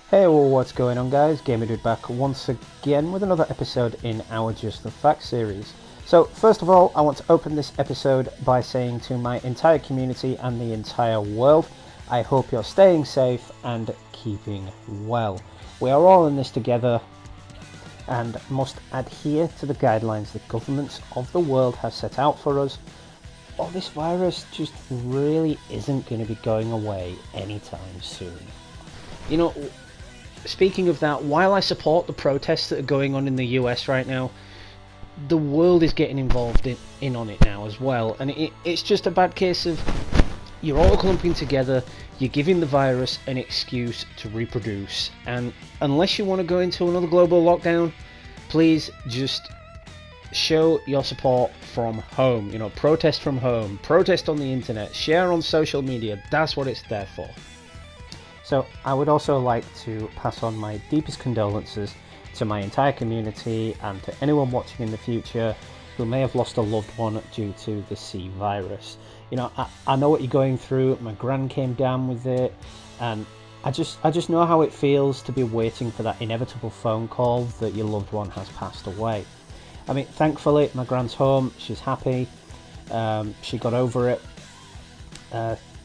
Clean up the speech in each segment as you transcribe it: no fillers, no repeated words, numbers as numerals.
Hey, well, what's going on, guys? Gamerdude back once again with another episode in our Just the Facts series. So, first of all, I want to open this episode by saying to my entire community and the entire world, I hope you're staying safe and keeping well. We are all in this together and must adhere to the guidelines the governments of the world have set out for us, or this virus just really isn't going to be going away anytime soon. You know, speaking of that, while I support the protests that are going on in the US right now, the world is getting involved in on it now as well, and it's just a bad case of you're all clumping together, you're giving the virus an excuse to reproduce, and unless you want to go into another global lockdown, please just show your support from home. You know, protest from home, protest on the internet, share on social media. That's what it's there for. So I would also like to pass on my deepest condolences to my entire community and to anyone watching in the future who may have lost a loved one due to the C virus. You know, I know what you're going through. My gran came down with it, and I just know how it feels to be waiting for that inevitable phone call that your loved one has passed away. I mean, thankfully, my gran's home. She's happy. She got over it.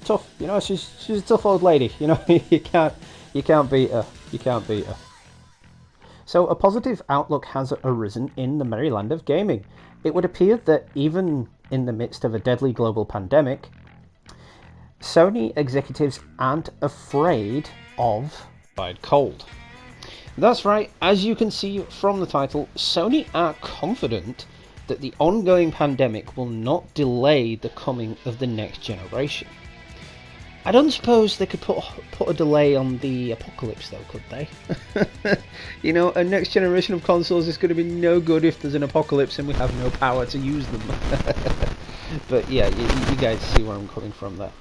Tough, you know. She's a tough old lady. You know, you can't beat her. You can't beat her. So a positive outlook has arisen in the Maryland of gaming. It would appear that even in the midst of a deadly global pandemic, Sony executives aren't afraid of cold. That's right, as you can see from the title, Sony are confident that the ongoing pandemic will not delay the coming of the next generation. I don't suppose they could put a delay on the apocalypse though, could they? You know, a next generation of consoles is going to be no good if there's an apocalypse and we have no power to use them. But yeah, you guys see where I'm coming from there.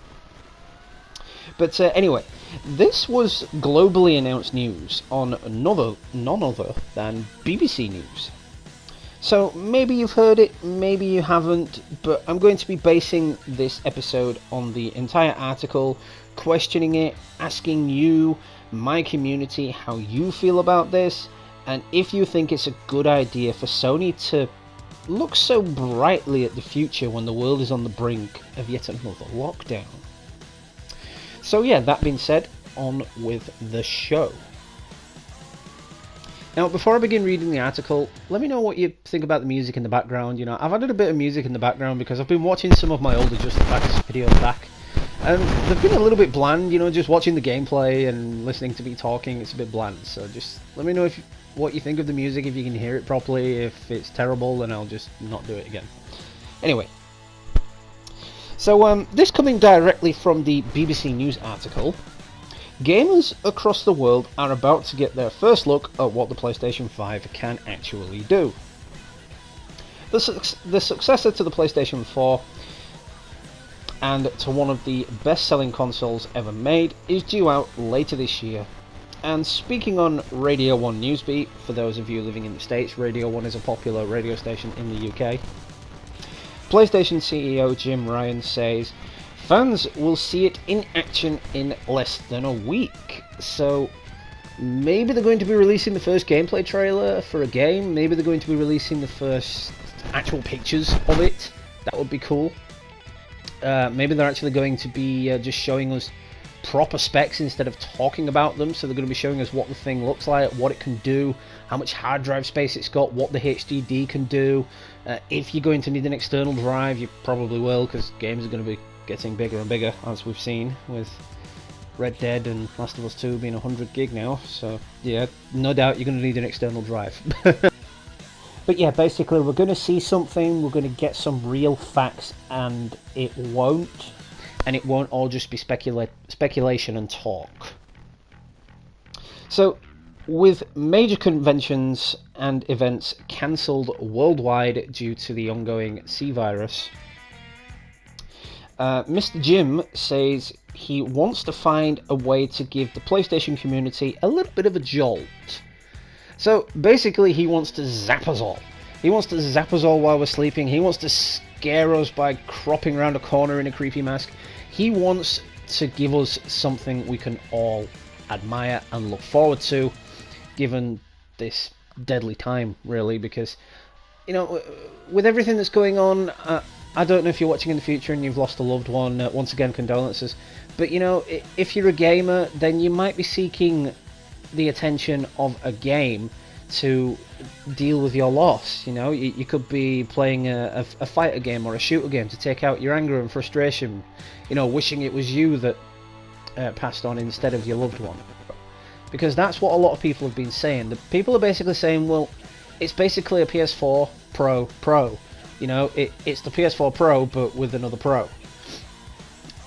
But anyway, this was globally announced news on none other than BBC News. So maybe you've heard it, maybe you haven't, but I'm going to be basing this episode on the entire article, questioning it, asking you, my community, how you feel about this, and if you think it's a good idea for Sony to look so brightly at the future when the world is on the brink of yet another lockdown. So yeah, that being said, on with the show. Now, before I begin reading the article, let me know what you think about the music in the background. You know, I've added a bit of music in the background because I've been watching some of my older Just the Facts videos back, and they've been a little bit bland. You know, just watching the gameplay and listening to me talking, it's a bit bland. So just let me know what you think of the music, if you can hear it properly. If it's terrible, then I'll just not do it again. Anyway, so this coming directly from the BBC News article. Gamers across the world are about to get their first look at what the PlayStation 5 can actually do. The successor to the PlayStation 4 and to one of the best-selling consoles ever made is due out later this year. And speaking on Radio 1 Newsbeat, for those of you living in the States, Radio 1 is a popular radio station in the UK. PlayStation CEO Jim Ryan says, fans will see it in action in less than a week. So maybe they're going to be releasing the first gameplay trailer for a game. Maybe they're going to be releasing the first actual pictures of it. That would be cool. Maybe they're actually going to be just showing us proper specs instead of talking about them. So they're going to be showing us what the thing looks like, what it can do, how much hard drive space it's got, what the HDD can do. If you're going to need an external drive, you probably will, because games are going to be getting bigger and bigger, as we've seen with Red Dead and Last of Us 2 being 100 gig now. So yeah, no doubt you're going to need an external drive. But yeah, basically we're going to see something, we're going to get some real facts, and it won't all just be speculation and talk. So with major conventions and events cancelled worldwide due to the ongoing C virus, Mr. Jim says he wants to find a way to give the PlayStation community a little bit of a jolt. So basically he wants to zap us all. He wants to zap us all while we're sleeping. He wants to scare us by cropping around a corner in a creepy mask. He wants to give us something we can all admire and look forward to, given this deadly time, really, because, you know, with everything that's going on, I don't know if you're watching in the future and you've lost a loved one, once again, condolences, but, you know, if you're a gamer, then you might be seeking the attention of a game to deal with your loss. You know, you could be playing a fighter game or a shooter game to take out your anger and frustration, you know, wishing it was you that passed on instead of your loved one. Because that's what a lot of people have been saying. The people are basically saying, well, it's basically a PS4 Pro. You know, it's the PS4 Pro, but with another Pro.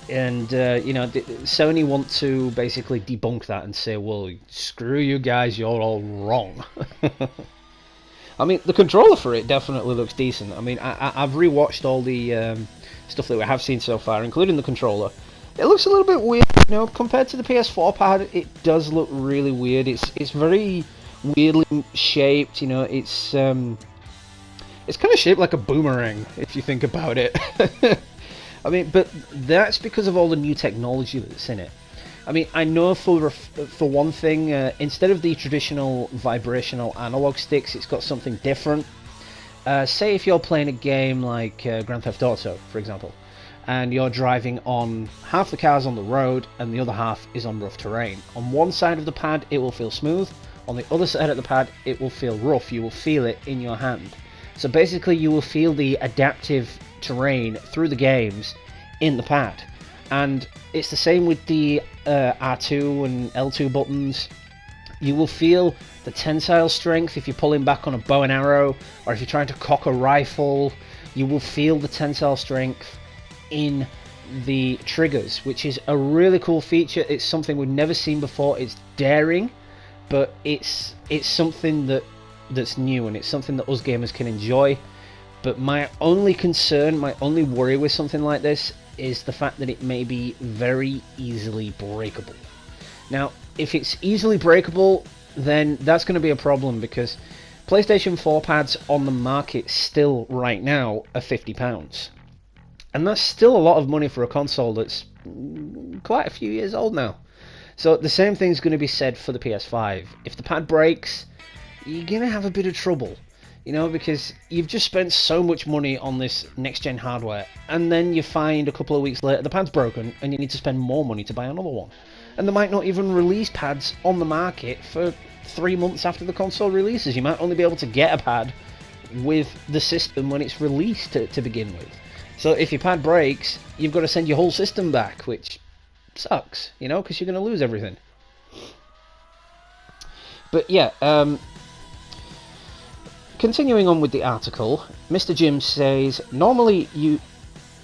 And, you know, Sony want to basically debunk that and say, well, screw you guys, you're all wrong. I mean, the controller for it definitely looks decent. I mean, I've rewatched all the stuff that we have seen so far, including the controller. It looks a little bit weird, you know, compared to the PS4 pad. It does look really weird. It's very weirdly shaped, you know. It's kind of shaped like a boomerang, if you think about it. I mean, but that's because of all the new technology that's in it. I mean, I know for one thing, instead of the traditional vibrational analog sticks, it's got something different. Say if you're playing a game like Grand Theft Auto, for example, and you're driving on half the car's on the road and the other half is on rough terrain. On one side of the pad, it will feel smooth. On the other side of the pad, it will feel rough. You will feel it in your hand. So basically, you will feel the adaptive terrain through the games in the pad. And it's the same with the R2 and L2 buttons. You will feel the tensile strength if you're pulling back on a bow and arrow, or if you're trying to cock a rifle. You will feel the tensile strength in the triggers, which is a really cool feature. It's something we've never seen before. It's daring, but it's something that's new, and it's something that us gamers can enjoy. But my only concern, my only worry with something like this is the fact that it may be very easily breakable. Now, if it's easily breakable, then that's going to be a problem, because PlayStation 4 pads on the market still right now are £50. And that's still a lot of money for a console that's quite a few years old now. So the same thing's going to be said for the PS5. If the pad breaks, you're going to have a bit of trouble. You know, because you've just spent so much money on this next-gen hardware, and then you find a couple of weeks later the pad's broken, and you need to spend more money to buy another one. And they might not even release pads on the market for 3 months after the console releases. You might only be able to get a pad with the system when it's released to begin with. So if your pad breaks, you've got to send your whole system back, which sucks, you know, because you're going to lose everything. But yeah, continuing on with the article, Mr. Jim says normally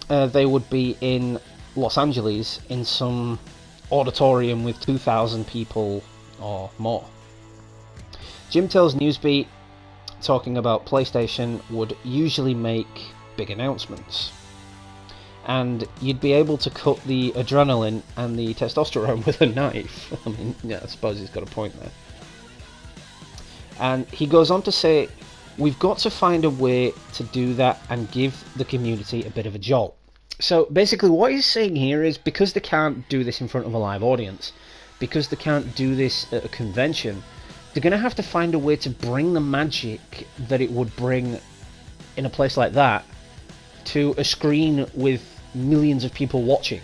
they would be in Los Angeles in some auditorium with 2,000 people or more. Jim tells Newsbeat, talking about PlayStation, would usually make big announcements. And you'd be able to cut the adrenaline and the testosterone with a knife. I mean, yeah, I suppose he's got a point there. And he goes on to say, we've got to find a way to do that and give the community a bit of a jolt. So basically what he's saying here is, because they can't do this in front of a live audience, because they can't do this at a convention, they're going to have to find a way to bring the magic that it would bring in a place like that to a screen with millions of people watching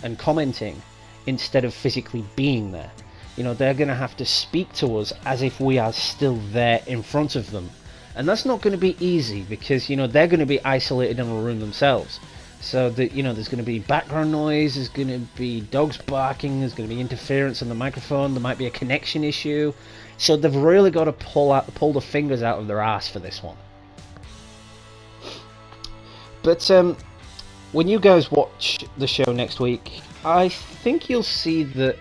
and commenting instead of physically being there. You know, they're going to have to speak to us as if we are still there in front of them. And that's not going to be easy, because, you know, they're going to be isolated in a room themselves. So that, you know, there's going to be background noise, there's going to be dogs barking, there's going to be interference on the microphone, there might be a connection issue. So they've really got to pull the fingers out of their ass for this one. But when you guys watch the show next week, I think you'll see that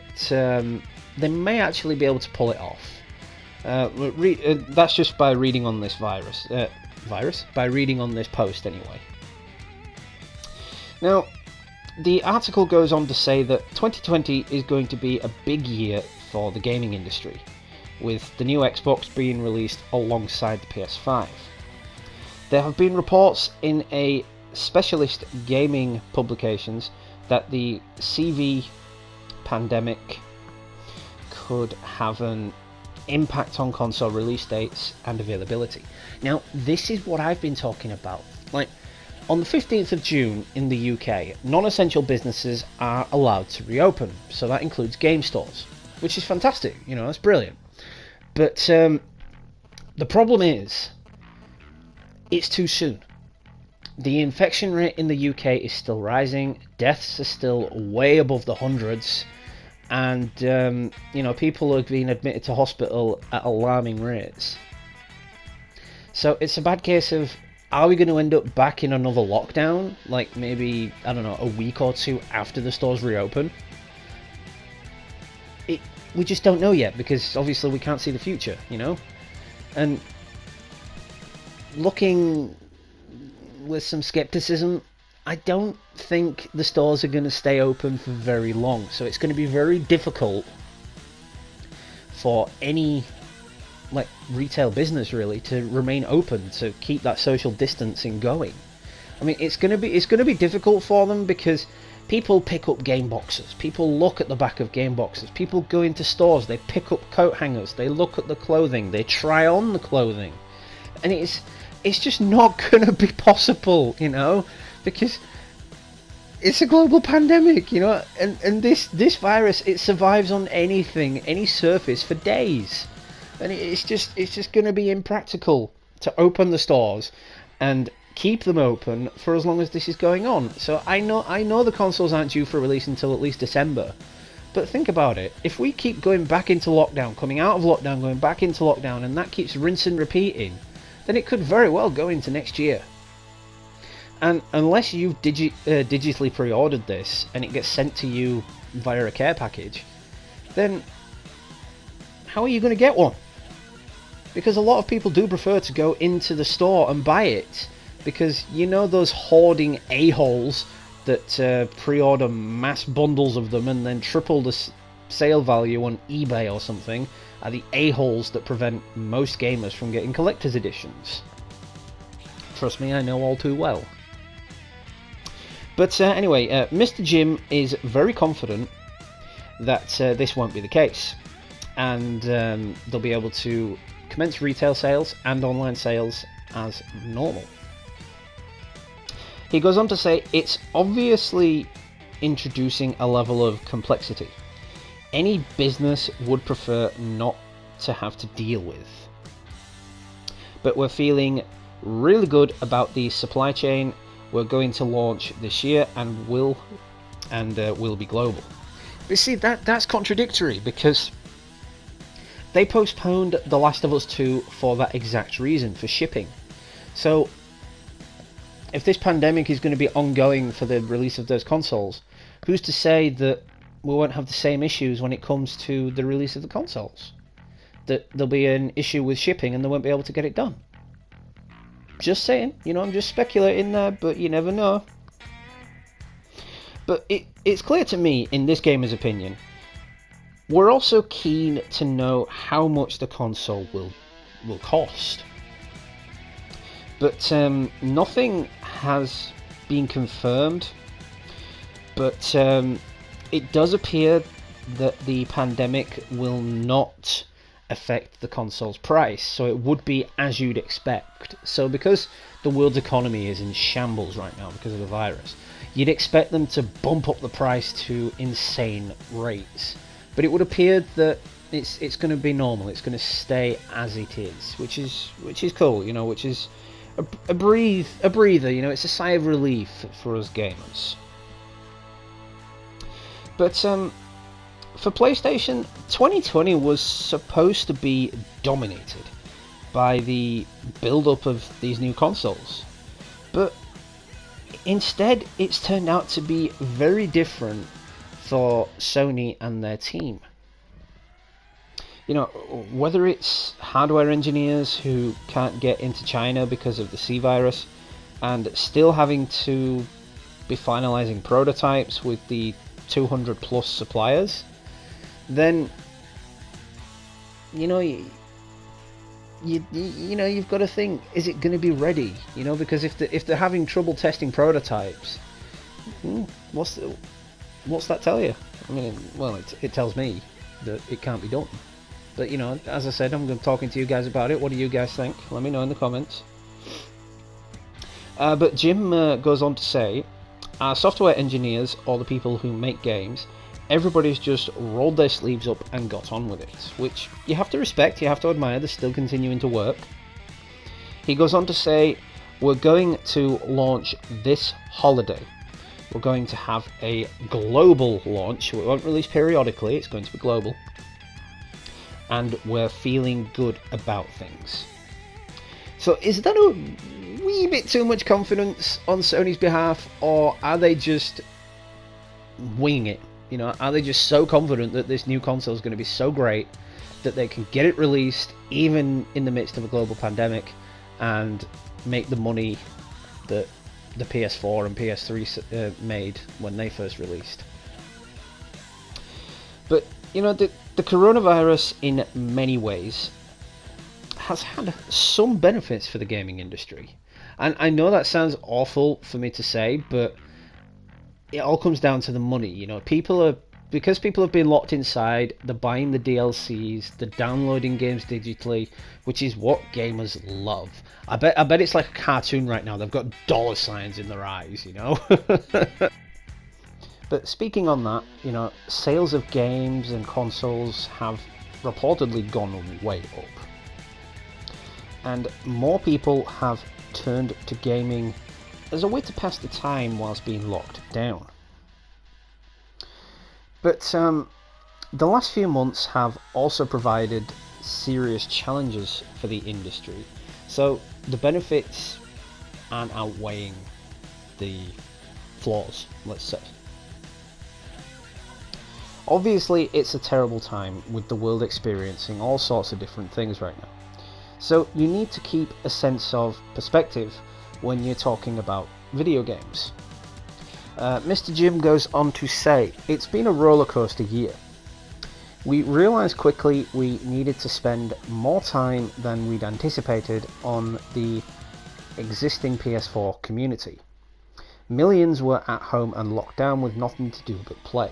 they may actually be able to pull it off. That's just by reading on this by reading on this post anyway. Now, the article goes on to say that 2020 is going to be a big year for the gaming industry, with the new Xbox being released alongside the PS5. There have been reports in a specialist gaming publications that the CV pandemic could have an impact on console release dates and availability. Now, this is what I've been talking about. Like, on the 15th of June in the UK, non-essential businesses are allowed to reopen. So that includes game stores, which is fantastic. You know, that's brilliant. But the problem is, it's too soon. The infection rate in the UK is still rising. Deaths are still way above the hundreds. And, you know, people are being admitted to hospital at alarming rates. So it's a bad case of, are we going to end up back in another lockdown? Like maybe, I don't know, a week or two after the stores reopen? We just don't know yet, because obviously we can't see the future, you know? And looking with some skepticism, I don't think the stores are going to stay open for very long. So it's going to be very difficult for any like retail business really to remain open, to keep that social distancing going. I mean, it's going to be difficult for them, because people pick up game boxes, people look at the back of game boxes, people go into stores, they pick up coat hangers, they look at the clothing, they try on the clothing, and it's just not going to be possible, you know, because it's a global pandemic, you know, and this virus, it survives on anything, any surface for days, and it's just going to be impractical to open the stores and keep them open for as long as this is going on. So I know the consoles aren't due for release until at least December, but think about it. If we keep going back into lockdown, coming out of lockdown, going back into lockdown, and that keeps rinsing and repeating, then it could very well go into next year. And unless you've digitally pre-ordered this and it gets sent to you via a care package, then how are you going to get one? Because a lot of people do prefer to go into the store and buy it, because you know those hoarding a-holes that pre-order mass bundles of them and then triple the sale value on eBay or something are the a-holes that prevent most gamers from getting collector's editions. Trust me, I know all too well. But anyway, Mr. Jim is very confident that this won't be the case, and they'll be able to commence retail sales and online sales as normal. He goes on to say, it's obviously introducing a level of complexity any business would prefer not to have to deal with. But we're feeling really good about the supply chain. We're going to launch this year and will be global. But see, that's contradictory, because they postponed The Last of Us 2 for that exact reason, for shipping. So if this pandemic is going to be ongoing for the release of those consoles, who's to say that we won't have the same issues when it comes to the release of the consoles? That there'll be an issue with shipping and they won't be able to get it done. Just saying, you know, I'm just speculating there, but you never know. But it's clear to me, in this gamer's opinion, we're also keen to know how much the console will cost. But nothing has been confirmed, but it does appear that the pandemic will not affect the console's price, so it would be as you'd expect. So because the world's economy is in shambles right now because of the virus, you'd expect them to bump up the price to insane rates. But it would appear that it's going to be normal. It's going to stay as it is, which is cool, you know, which is a breather, you know. It's a sigh of relief for us gamers. But for PlayStation, 2020 was supposed to be dominated by the build-up of these new consoles, but instead it's turned out to be very different for Sony and their team. You know, whether it's hardware engineers who can't get into China because of the C virus and still having to be finalizing prototypes with the 200 plus suppliers, then you know you've got to think, is it going to be ready? You know, because if they're having trouble testing prototypes, what's that tell you? I mean, well, it tells me that it can't be done. But, you know, as I said, I'm going to be talking to you guys about it. What do you guys think? Let me know in the comments. But Jim goes on to say, our software engineers, or the people who make games, everybody's just rolled their sleeves up and got on with it, which you have to respect, you have to admire. They're still continuing to work. He goes on to say, we're going to launch this holiday. We're going to have a global launch. We won't release periodically, it's going to be global. And we're feeling good about things. So is that a wee bit too much confidence on Sony's behalf, or are they just winging it? You know, are they just so confident that this new console is going to be so great that they can get it released even in the midst of a global pandemic and make the money that the PS4 and PS3 made when they first released? But, you know, the coronavirus in many ways has had some benefits for the gaming industry. And I know that sounds awful for me to say, but it all comes down to the money. You know, because people have been locked inside, they're buying the DLCs, they're downloading games digitally, which is what gamers love. I bet it's like a cartoon right now. They've got dollar signs in their eyes, you know. But speaking on that, you know, sales of games and consoles have reportedly gone way up. And more people have turned to gaming as a way to pass the time whilst being locked down. But the last few months have also provided serious challenges for the industry. So the benefits aren't outweighing the flaws, let's say. Obviously, it's a terrible time with the world experiencing all sorts of different things right now. So you need to keep a sense of perspective when you're talking about video games. Mr. Jim goes on to say, it's been a roller coaster year. We realised quickly we needed to spend more time than we'd anticipated on the existing PS4 community. Millions were at home and locked down with nothing to do but play.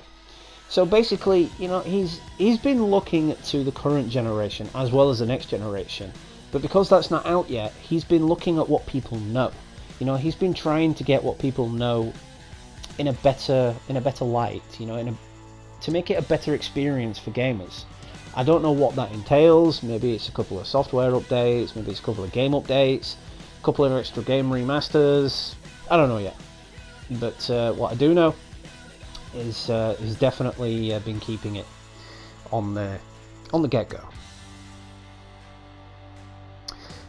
So basically, you know, he's been looking to the current generation as well as the next generation. But because that's not out yet, he's been looking at what people know. You know, he's been trying to get what people know in a better light, you know, to make it a better experience for gamers. I don't know what that entails. Maybe it's a couple of software updates, maybe it's a couple of game updates, a couple of extra game remasters. I don't know yet. But what I do know is he's definitely been keeping it on the get-go.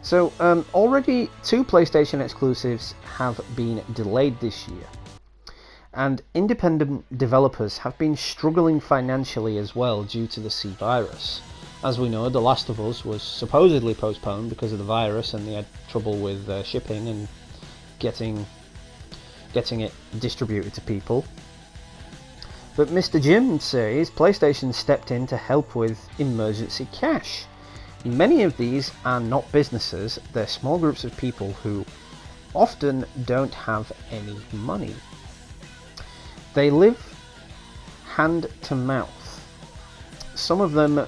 So already 2 PlayStation exclusives have been delayed this year, and independent developers have been struggling financially as well due to the C virus. As we know, The Last of Us was supposedly postponed because of the virus, and they had trouble with shipping and getting it distributed to people. But Mr. Jim says PlayStation stepped in to help with emergency cash. Many of these are not businesses, they're small groups of people who often don't have any money. They live hand to mouth. Some of them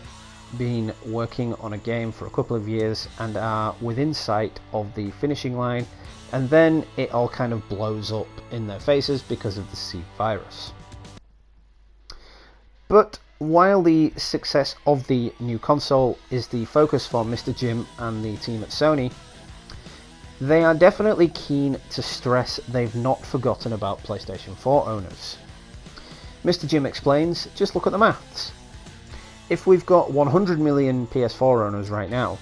been working on a game for a couple of years and are within sight of the finishing line, and then it all kind of blows up in their faces because of the C virus. But while the success of the new console is the focus for Mr. Jim and the team at Sony, they are definitely keen to stress they've not forgotten about PlayStation 4 owners. Mr. Jim explains, just look at the maths. If we've got 100 million PS4 owners right now,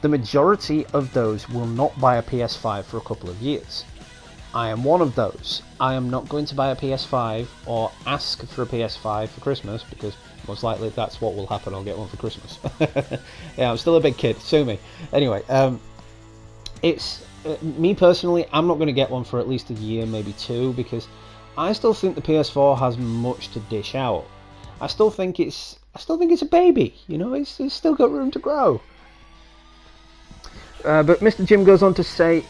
the majority of those will not buy a PS5 for a couple of years. I am one of those. I am not going to buy a PS5 or ask for a PS5 for Christmas, because most likely that's what will happen. I'll get one for Christmas. Yeah, I'm still a big kid. Sue me. Anyway, it's me personally, I'm not going to get one for at least a year, maybe 2, because I still think the PS4 has much to dish out. I still think it's a baby. You know, it's still got room to grow. But Mr. Jim goes on to say,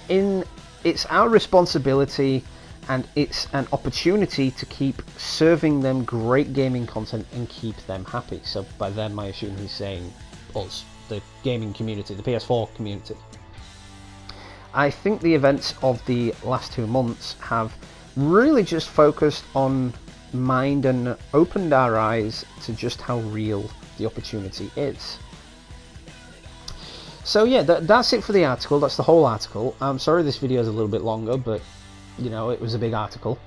it's our responsibility and it's an opportunity to keep serving them great gaming content and keep them happy. So by them, I assume he's saying us, the gaming community, the PS4 community. I think the events of the last 2 months have really just focused on mind and opened our eyes to just how real the opportunity is. So yeah, that's it for the article. That's the whole article. I'm sorry this video is a little bit longer, but you know, it was a big article.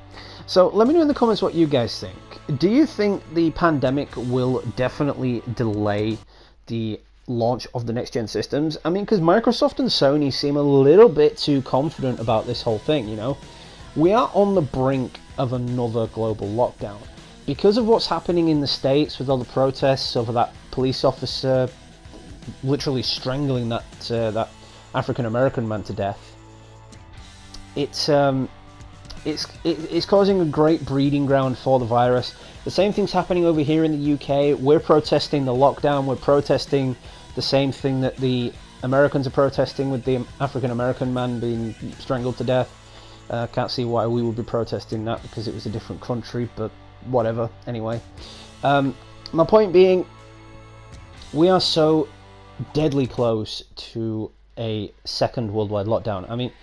So let me know in the comments what you guys think. Do you think the pandemic will definitely delay the launch of the next gen systems? I mean, because Microsoft and Sony seem a little bit too confident about this whole thing, you know. We are on the brink of another global lockdown because of what's happening in the States with all the protests over that police officer literally strangling that African American man to death. It's causing a great breeding ground for the virus. The same thing's happening over here in the UK. We're protesting the lockdown. We're protesting the same thing that the Americans are protesting with the African American man being strangled to death. Can't see why we would be protesting that because it was a different country, but whatever. Anyway, my point being, we are so deadly close to a second worldwide lockdown. I mean,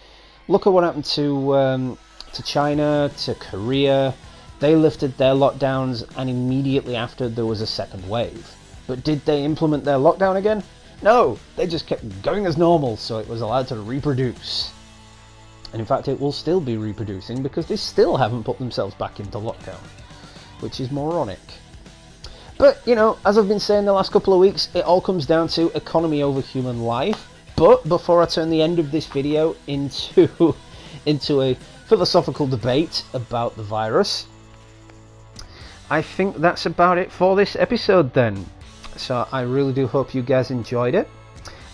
look at what happened to China, to Korea. They lifted their lockdowns, and immediately after there was a second wave. But did they implement their lockdown again? No, they just kept going as normal, so it was allowed to reproduce. And in fact, it will still be reproducing because they still haven't put themselves back into lockdown, which is moronic. But, you know, as I've been saying the last couple of weeks, it all comes down to economy over human life. But before I turn the end of this video into a philosophical debate about the virus, I think that's about it for this episode then. So I really do hope you guys enjoyed it,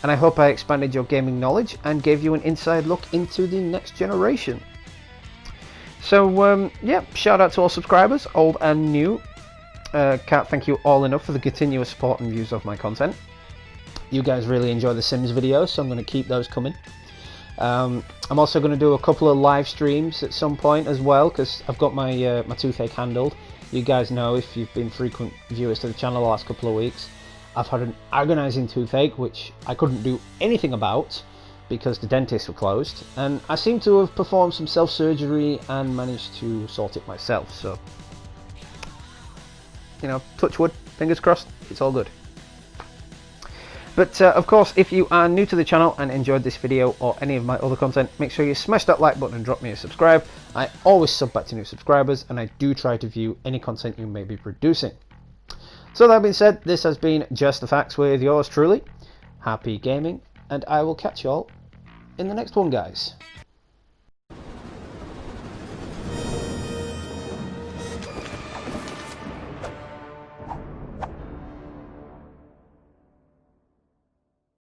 and I hope I expanded your gaming knowledge and gave you an inside look into the next generation. So yeah, shout out to all subscribers, old and new. Can't thank you all enough for the continuous support and views of my content. You guys really enjoy the Sims videos, so I'm going to keep those coming. I'm also going to do a couple of live streams at some point as well, because I've got my my toothache handled. You guys know, if you've been frequent viewers to the channel the last couple of weeks, I've had an agonizing toothache which I couldn't do anything about because the dentists were closed, and I seem to have performed some self-surgery and managed to sort it myself. So, you know, touch wood, fingers crossed, it's all good. But of course, if you are new to the channel and enjoyed this video or any of my other content, make sure you smash that like button and drop me a subscribe. I always sub back to new subscribers, and I do try to view any content you may be producing. So that being said, this has been Just the Facts with yours truly. Happy gaming, and I will catch you all in the next one, guys.